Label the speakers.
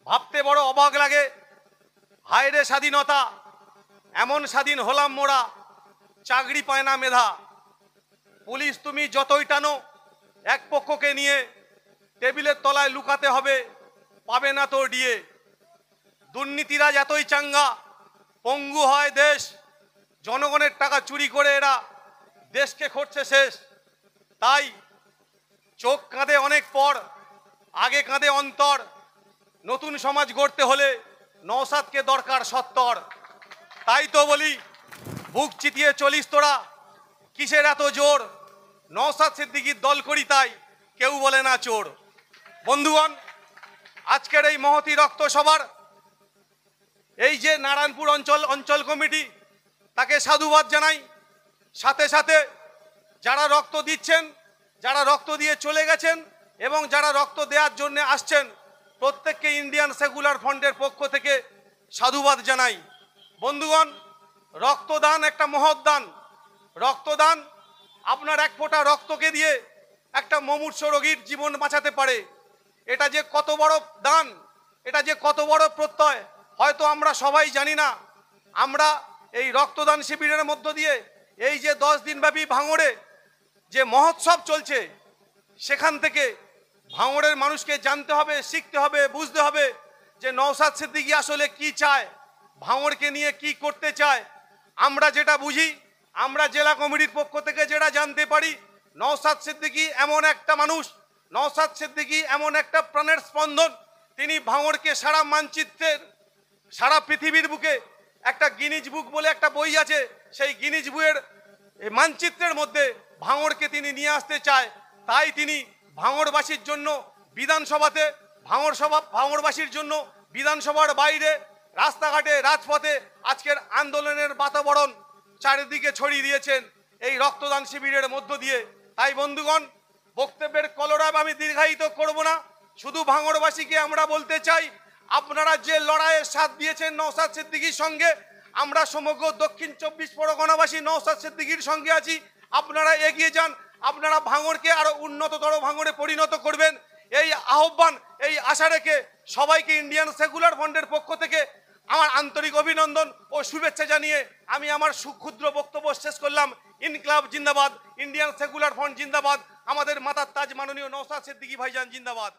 Speaker 1: ভাবতে বড় অবাক লাগে, হায়রে স্বাধীনতা, এমন স্বাধীন হলাম মোরা, চাকরি পায় না মেধা। পুলিশ তুমি যতই টানো এক পক্ষকে নিয়ে, টেবিলের তলায় লুকাতে হবে, পাবে না তো ডিএ। দুর্নীতিরা এতই চাঙ্গা, পঙ্গু হয় দেশ, জনগণের টাকা চুরি করে এরা দেশকে করছে শেষ। তাই চোখ কাঁদে অনেক পর, আগে কাঁদে অন্তর, নতুন সমাজ গড়তে হলে নওশাদকে দরকার সত্তর। তাই তো বলি, বুক চিতিয়ে চলিস তোরা, কিসের এত জোর, নওশাদ সিদ্দিকীর দল করি তাই কেউ বলে না চোর। বন্ধুগণ, আজকের এই মহতী রক্ত সভার এই যে নারায়ণপুর অঞ্চল কমিটি, তাকে সাধুবাদ জানাই। সাথে সাথে যারা রক্ত দিচ্ছেন, যারা রক্ত দিয়ে চলে গেছেন এবং যারা রক্ত দেওয়ার জন্য আসছেন, প্রত্যেককে ইন্ডিয়ান সেকুলার ফ্রন্টের পক্ষ থেকে সাধুবাদ জানাই। বন্ধুগণ, রক্তদান একটা মহৎ দান। রক্তদান আপনার এক ফোঁটা রক্তকে দিয়ে একটা মুমূর্ষ রোগীর জীবন বাঁচাতে পারে। এটা যে কত বড় দান, এটা যে কত বড় প্রত্যয়, হয়তো আমরা সবাই জানি না। আমরা এই রক্তদান শিবিরের মধ্য দিয়ে এই যে 10 দিনব্যাপী ভাঙড়ে যে মহোৎসব চলছে, সেখান থেকে ভাঙড়ের মানুষকে জানতে হবে, শিখতে হবে, বুঝতে হবে যে নওশাদ সিদ্দিকী আসলে কি চায়, ভাঙড়কে নিয়ে কি করতে চায়। আমরা যেটা বুঝি, আমরা জেলা কমিটির পক্ষ থেকে যেটা জানতে পারি, নওশাদ সিদ্দিকী এমন একটা মানুষ, নওশাদ সিদ্দিকী এমন একটা প্রাণের স্পন্দন, তিনি ভাঙড়কে সারা মানচিত্রের, সারা পৃথিবীর বুকে একটা গিনিজ বুক বলে একটা বই আছে, সেই গিনিজ বুকের মানচিত্রের মধ্যে ভাঙড়কে তিনি নিয়ে আসতে চায়। তাই তিনি ভাঙড়বাসীর জন্য বিধানসভাতে, ভাঙড়বাসীর জন্য বিধানসভার বাইরে, রাস্তাঘাটে, রাজপথে আজকের আন্দোলনের বাতাবরণ চারিদিকে ছড়িয়ে দিয়েছেন এই রক্তদান শিবিরের মধ্য দিয়ে। তাই বন্ধুগণ, বক্তব্যের কলরব আমি দীর্ঘায়িত করব না, শুধু ভাঙড়বাসীকে আমরা বলতে চাই, আপনারা যে লড়াইয়ের সাথ দিয়েছেন নওশাদ সিদ্দিকীর সঙ্গে, আমরা সমগ্র দক্ষিণ 24 পরগনাবাসী নওশাদ সিদ্দিকীর সঙ্গে আছি। আপনারা এগিয়ে যান, আপনারা ভাঙড়কে আরো উন্নততর ভাঙড়ে পরিণত করবেন, এই আহ্বান, এই আশা রেখে সবাইকে ইন্ডিয়ান সেকুলার ফ্রন্টের পক্ষ থেকে আমার আন্তরিক অভিনন্দন ও শুভেচ্ছা জানিয়ে আমি আমার ক্ষুদ্র বক্তব্য শেষ করলাম। ইনকলাব জিন্দাবাদ, ইন্ডিয়ান সেকুলার ফ্রন্ট জিন্দাবাদ, আমাদের মাতার তাজ মাননীয় নওশাদ সিদ্দিকী ভাইজান জিন্দাবাদ।